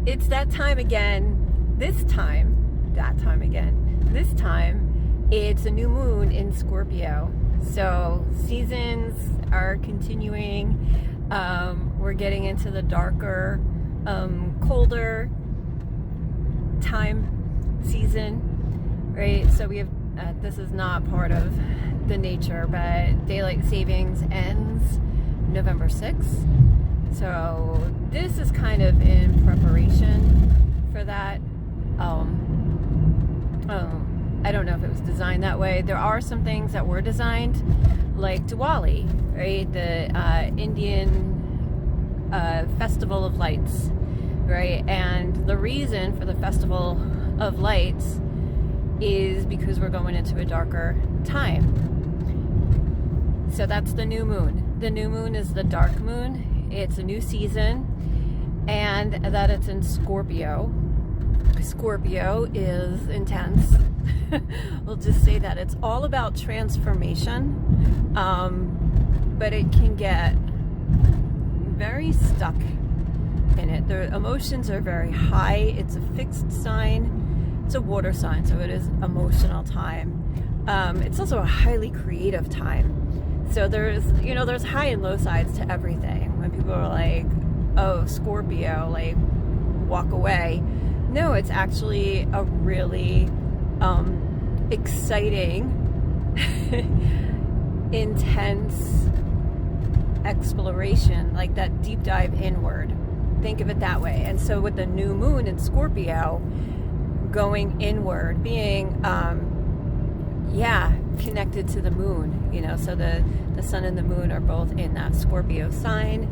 it's that time again. This time, it's a new moon in Scorpio. So seasons are continuing. We're getting into the darker, colder time season, right? So we have, this is not part of the nature, but daylight savings ends November 6th. So this is kind of in preparation for that. I don't know if it was designed that way. There are some things that were designed, like Diwali, right? The Indian Festival of Lights, right? And the reason for the Festival of Lights is because we're going into a darker time. So that's the new moon. The new moon is the dark moon. It's a new season, and that it's in Scorpio. Scorpio is intense. We'll just say that it's all about transformation, but it can get very stuck in it. The emotions are very high. It's a fixed sign. It's a water sign, so it is emotional time. It's also a highly creative time. So there's high and low sides to everything. When people are like, oh, Scorpio, like, walk away. No, it's actually a really exciting, intense exploration, like that deep dive inward. Think of it that way. And so with the new moon in Scorpio, going inward, being connected to the moon, so the sun and the moon are both in that Scorpio sign.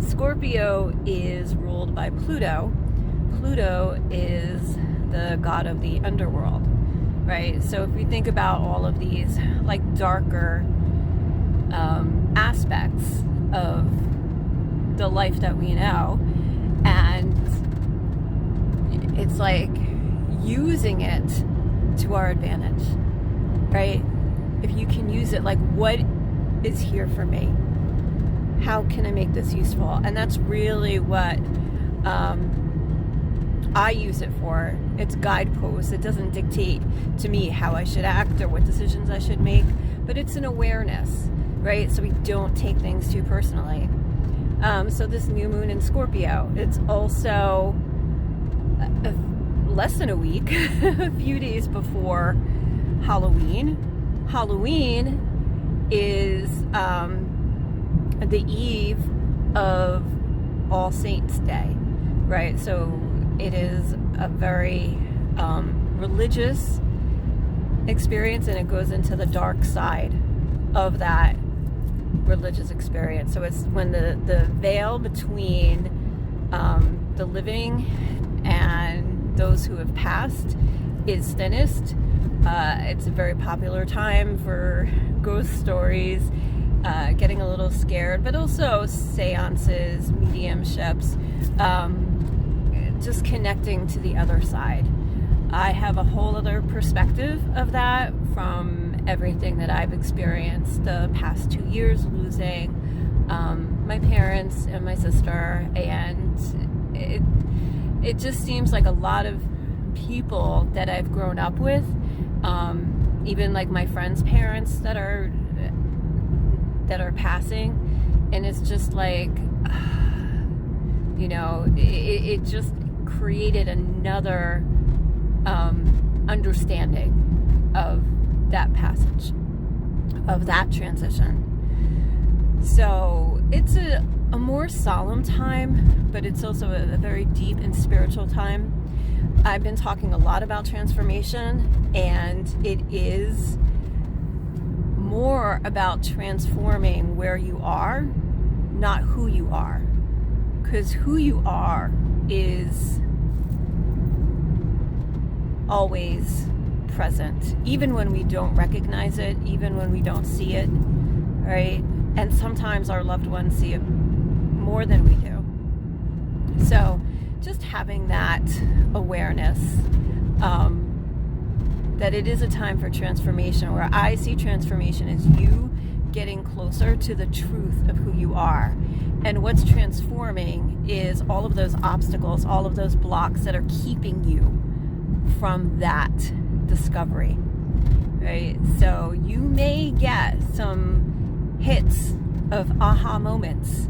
Scorpio is ruled by Pluto. Pluto is the god of the underworld, right? So if we think about all of these like darker aspects of the life that we know, and it's like using it to our advantage, right? If you can use it, like, what is here for me? How can I make this useful? And that's really what I use it for. It's guideposts. It doesn't dictate to me how I should act or what decisions I should make, but it's an awareness, right? So we don't take things too personally. So this new moon in Scorpio, it's also less than a week, a few days before Halloween. Halloween is the eve of All Saints Day, right? So it is a very religious experience, and it goes into the dark side of that religious experience. So it's when the veil between the living and those who have passed is thinnest. It's a very popular time for ghost stories, getting a little scared, but also seances, mediumships, just connecting to the other side. I have a whole other perspective of that from everything that I've experienced the past 2 years, losing my parents and my sister, and it just seems like a lot of people that I've grown up with, even like my friends' parents that are passing, and it's just like, it just created another understanding of that passage, of that transition. So it's a more solemn time, but it's also a very deep and spiritual time. I've been talking a lot about transformation, and it is more about transforming where you are, not who you are. Because who you are is always present, even when we don't recognize it, even when we don't see it, right? And sometimes our loved ones see it more than we do. So just having that awareness that it is a time for transformation, where I see transformation as you getting closer to the truth of who you are. And what's transforming is all of those obstacles, all of those blocks that are keeping you from that discovery, right? So you may get some hits of aha moments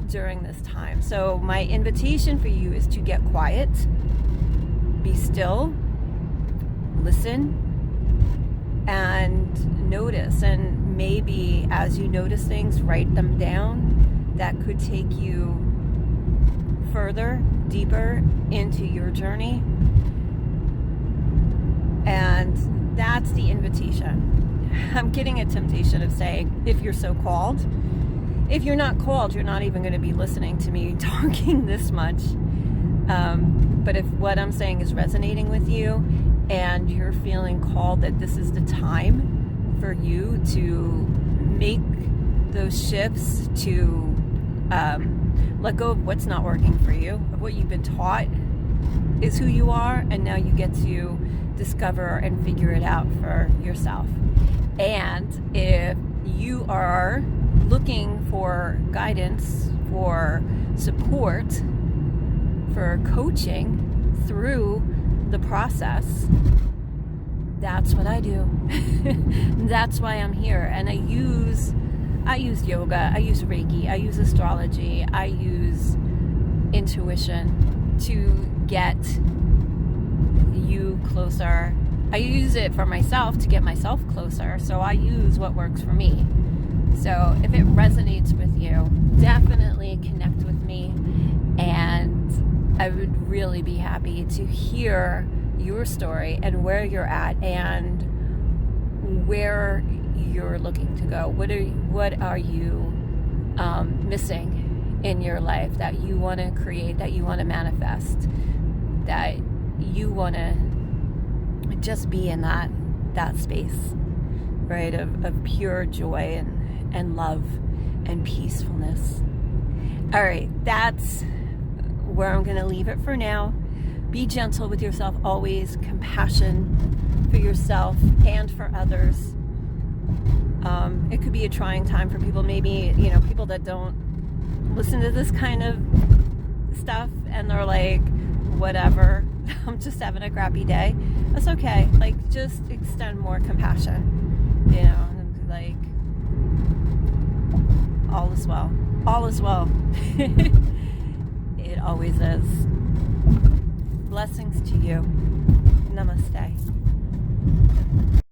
during this time. So my invitation for you is to get quiet, be still, listen, and notice. And maybe as you notice things, write them down. That could take you further, deeper into your journey. And that's the invitation. I'm getting a temptation of saying, if you're so called. If you're not called, you're not even going to be listening to me talking this much. But if what I'm saying is resonating with you and you're feeling called that this is the time for you to make those shifts, to let go of what's not working for you, of what you've been taught is who you are, and now you get to discover and figure it out for yourself. And if you are looking for guidance, for support, for coaching through the process, that's what I do. That's why I'm here. And I use yoga, I use Reiki, I use astrology, I use intuition to get you closer. I use it for myself to get myself closer. So I use what works for me. So if it resonates with you, definitely connect with me. And I would really be happy to hear your story and where you're at and where you're looking to go. What are you missing in your life that you want to create, that you want to manifest, that you want to just be in that space, right, of pure joy and love and peacefulness. All right, that's where I'm going to leave it for now. Be gentle with yourself always, compassion for yourself and for others. It could be a trying time for people, maybe, people that don't listen to this kind of stuff and they're like, whatever, I'm just having a crappy day. That's okay. Like, just extend more compassion, like, all is well. All is well. It always is. Blessings to you. Namaste.